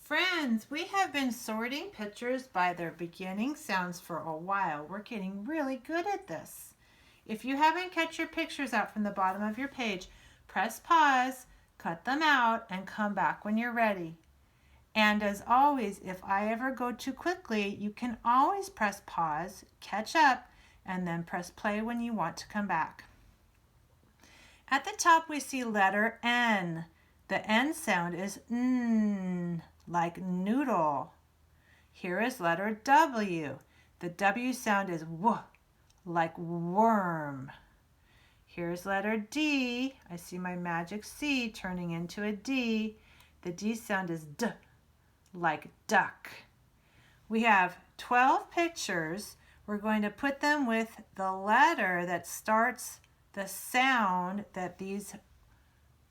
Friends, we have been sorting pictures by their beginning sounds for a while. We're getting really good at this. If you haven't cut your pictures out from the bottom of your page, press pause, cut them out, and come back when you're ready. And as always, if I ever go too quickly, you can always press pause, catch up, and then press play when you want to come back. At the top, we see letter N. The N sound is N, like noodle. Here is letter W. The W sound is W, like worm. Here's letter D. I see my magic C turning into a D. The D sound is D, like duck. We have 12 pictures. We're going to put them with the letter that starts the sound that these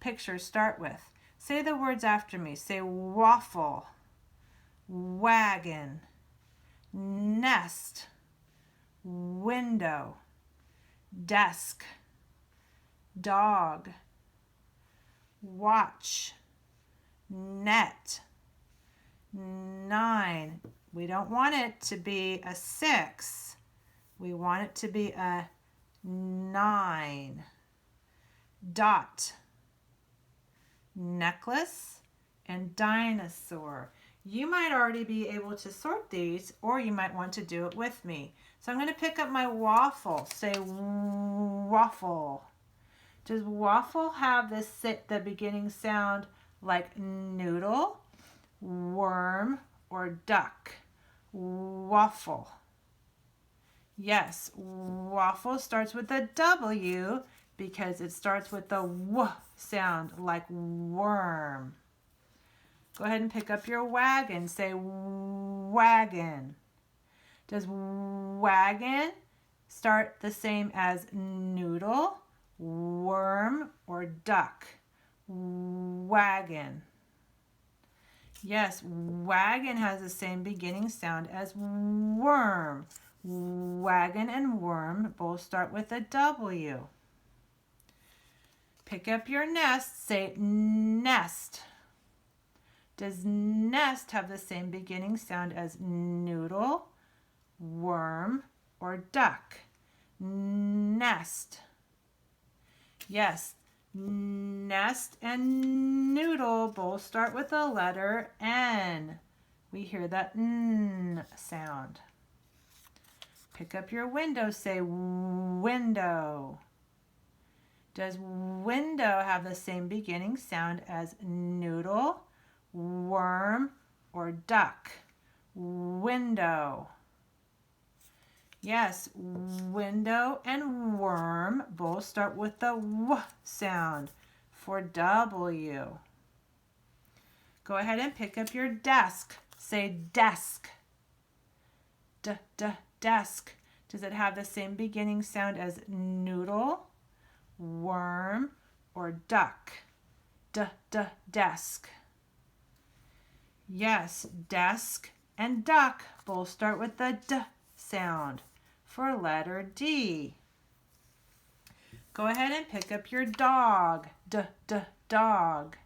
pictures start with. Say the words after me. Say waffle, wagon, nest, window, desk, dog, watch, net, 9. We don't want it to be a 6. We want it to be a 9. Dot, necklace, and dinosaur. You might already be able to sort these, or you might want to do it with me. So I'm going to pick up my waffle. Say waffle. Does waffle have the beginning sound like noodle, worm, or duck? Waffle. Yes, waffle starts with a W because it starts with the W sound, like worm. Go ahead and pick up your wagon. Say wagon. Does wagon start the same as noodle, worm, or duck? Wagon. Yes, wagon has the same beginning sound as worm. Wagon and worm both start with a W. Pick up your nest. Say nest. Does nest have the same beginning sound as noodle, worm, or duck? Nest. Yes, nest and noodle both start with the letter N. We hear that N sound. Pick up your window. Say window. Does window have the same beginning sound as noodle, worm, or duck? Window. Yes, window and worm both start with the W sound for W. Go ahead and pick up your desk. Say desk. Desk. Does it have the same beginning sound as noodle, worm, or duck? Desk. Yes, desk and duck both start with the D sound for letter D. Go ahead and pick up your dog. Dog.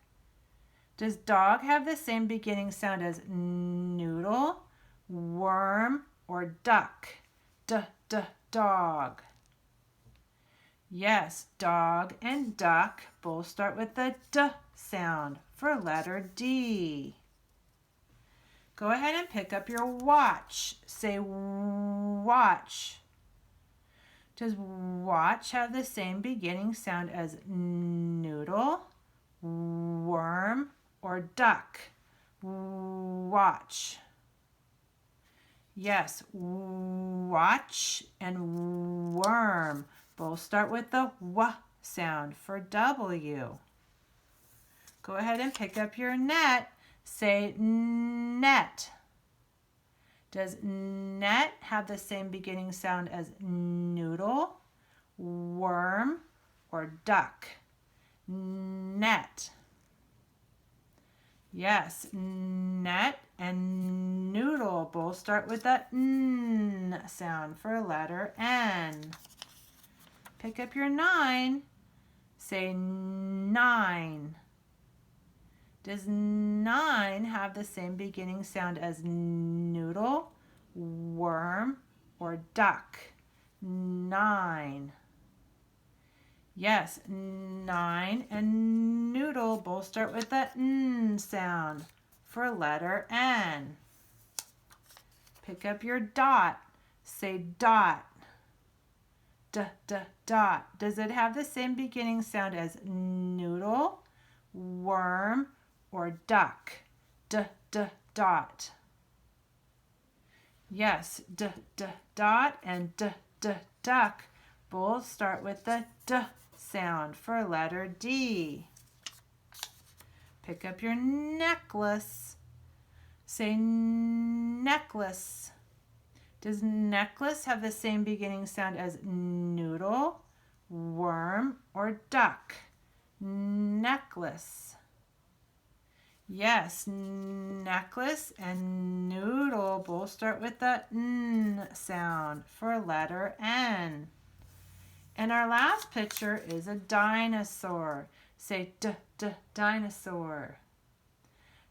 Does dog have the same beginning sound as noodle, worm, or duck? Dog. Yes, dog and duck both start with the D sound for letter D. Go ahead and pick up your watch. Say watch. Does watch have the same beginning sound as noodle, worm, or duck? Watch. Yes, watch and worm both start with the W sound for W. Go ahead and pick up your net. Say net. Does net have the same beginning sound as noodle, worm, or duck? Net. Yes, net and noodle both start with the N sound for letter N. Pick up your 9. Say 9. Does 9 have the same beginning sound as noodle, worm, or duck? 9. Yes, 9 and noodle both start with the N sound for letter N. Pick up your dot. Say dot. Dot. Does it have the same beginning sound as noodle, worm, or duck? Dot. Yes, dot and duck both start with the D sound for letter D. Pick up your necklace. Say necklace. Does necklace have the same beginning sound as noodle, worm, or duck? Necklace. Yes, necklace and noodle both start with the N sound for letter N. And our last picture is a dinosaur. Say dinosaur.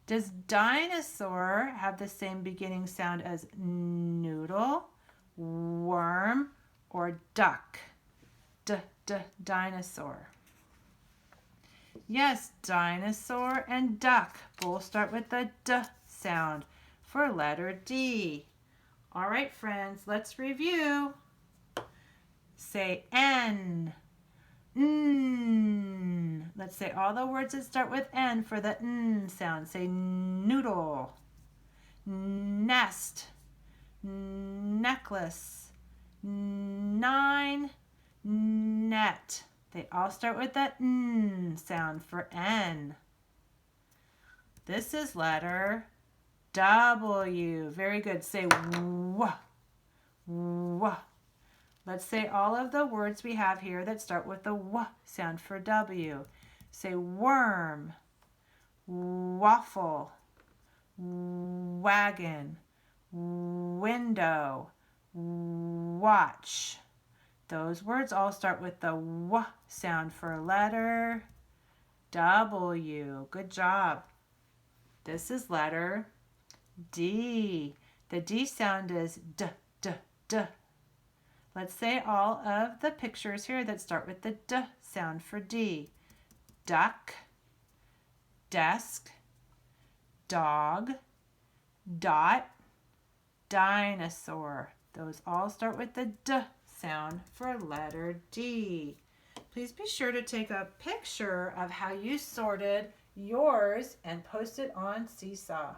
Does dinosaur have the same beginning sound as noodle, worm, or duck? Dinosaur. Yes, dinosaur and duck both start with the D sound for letter D. All right, friends, let's review. Say N. N. Let's say all the words that start with N for the N sound. Say noodle, nest, necklace, 9, net. They all start with the N sound for N. This is letter W. Very good. Say W. W. Let's say all of the words we have here that start with the W sound for W. Say worm, waffle, wagon, window, watch. Those words all start with the W sound for letter W. Good job. This is letter D. The D sound is D. Let's say all of the pictures here that start with the D sound for D. Duck, desk, dog, dot, dinosaur. Those all start with the D sound for letter D. Please be sure to take a picture of how you sorted yours and post it on Seesaw.